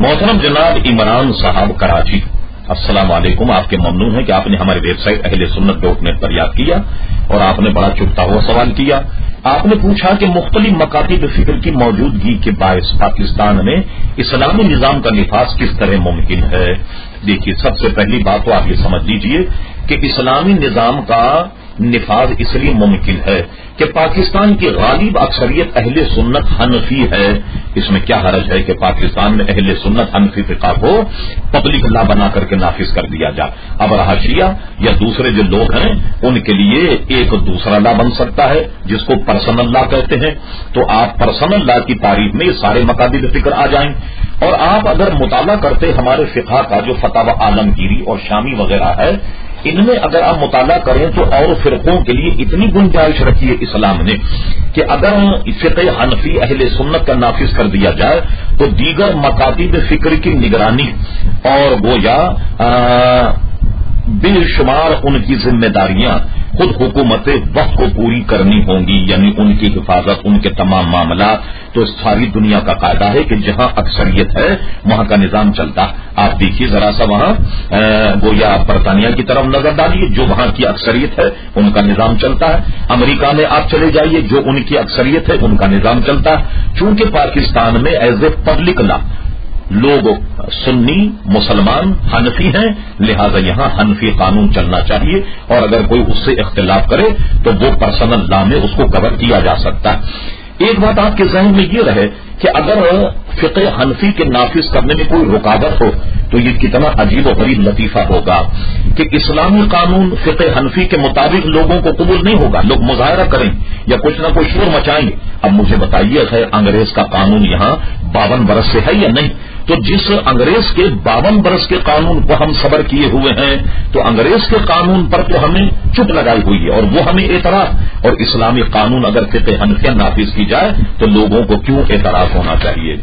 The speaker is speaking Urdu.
محترم جناب عمران صاحب کراچی، السلام علیکم. آپ کے ممنون ہیں کہ آپ نے ہماری ویب سائٹ اہلسنت.net پر یاد کیا اور آپ نے بڑا چبھتا ہوا سوال کیا. آپ نے پوچھا کہ مختلف مکاتب فکر کی موجودگی کے باعث پاکستان میں اسلامی نظام کا نفاذ کس طرح ممکن ہے. دیکھیے، سب سے پہلی بات تو آپ یہ سمجھ لیجئے کہ اسلامی نظام کا نفاذ اس لیے ممکن ہے کہ پاکستان کی غالب اکثریت اہل سنت حنفی ہے. اس میں کیا حرج ہے کہ پاکستان میں اہل سنت حنفی فقہ کو پبلک لا بنا کر کے نافذ کر دیا جائے. اب رہا شیعہ یا دوسرے جو لوگ ہیں ان کے لیے ایک دوسرا لا بن سکتا ہے جس کو پرسنل لا کہتے ہیں. تو آپ پرسنل لا کی تعریف میں یہ سارے مکاتب فکر آ جائیں. اور آپ اگر مطالعہ کرتے ہمارے فقہ کا جو فتاوی عالمگیری اور شامی وغیرہ ہے، ان میں اگر آپ مطالعہ کریں تو اور فرقوں کے لیے اتنی گنجائش رکھی ہے اسلام نے کہ اگر فقہ حنفی اہل سنت کا نافذ کر دیا جائے تو دیگر مکاتب فکر کی نگرانی اور گویا بے شمار ان کی ذمہ داریاں خود حکومت وقت کو پوری کرنی ہوں گی، یعنی ان کی حفاظت، ان کے تمام معاملات. تو ساری دنیا کا قاعدہ ہے کہ جہاں اکثریت ہے وہاں کا نظام چلتا. آپ دیکھیے ذرا سا وہاں گویا برطانیہ کی طرف نظر ڈالیے، جو وہاں کی اکثریت ہے ان کا نظام چلتا ہے. امریکہ میں آپ چلے جائیے، جو ان کی اکثریت ہے ان کا نظام چلتا ہے. چونکہ پاکستان میں ایز اے پبلک لا لوگ سنی مسلمان حنفی ہیں، لہذا یہاں حنفی قانون چلنا چاہیے، اور اگر کوئی اس سے اختلاف کرے تو وہ پرسنل لا میں اس کو کور کیا جا سکتا ہے. ایک بات آپ کے ذہن میں یہ رہے کہ اگر فقہ حنفی کے نافذ کرنے میں کوئی رکاوٹ ہو تو یہ کتنا عجیب و غریب لطیفہ ہوگا کہ اسلامی قانون فقہ حنفی کے مطابق لوگوں کو قبول نہیں ہوگا. لوگ مظاہرہ کریں یا کچھ نہ کچھ شور مچائیں گے. اب مجھے بتائیے خیر انگریز کا قانون یہاں 52 برس سے ہے یا نہیں؟ تو جس انگریز کے 52 برس کے قانون کو ہم صبر کیے ہوئے ہیں تو انگریز کے قانون پر تو ہمیں چپ لگائی ہوئی ہے اور وہ ہمیں اعتراض. اور اسلامی قانون اگر فقہ حنفیہ نافذ کی جائے تو لوگوں کو کیوں اعتراض ہونا چاہیے؟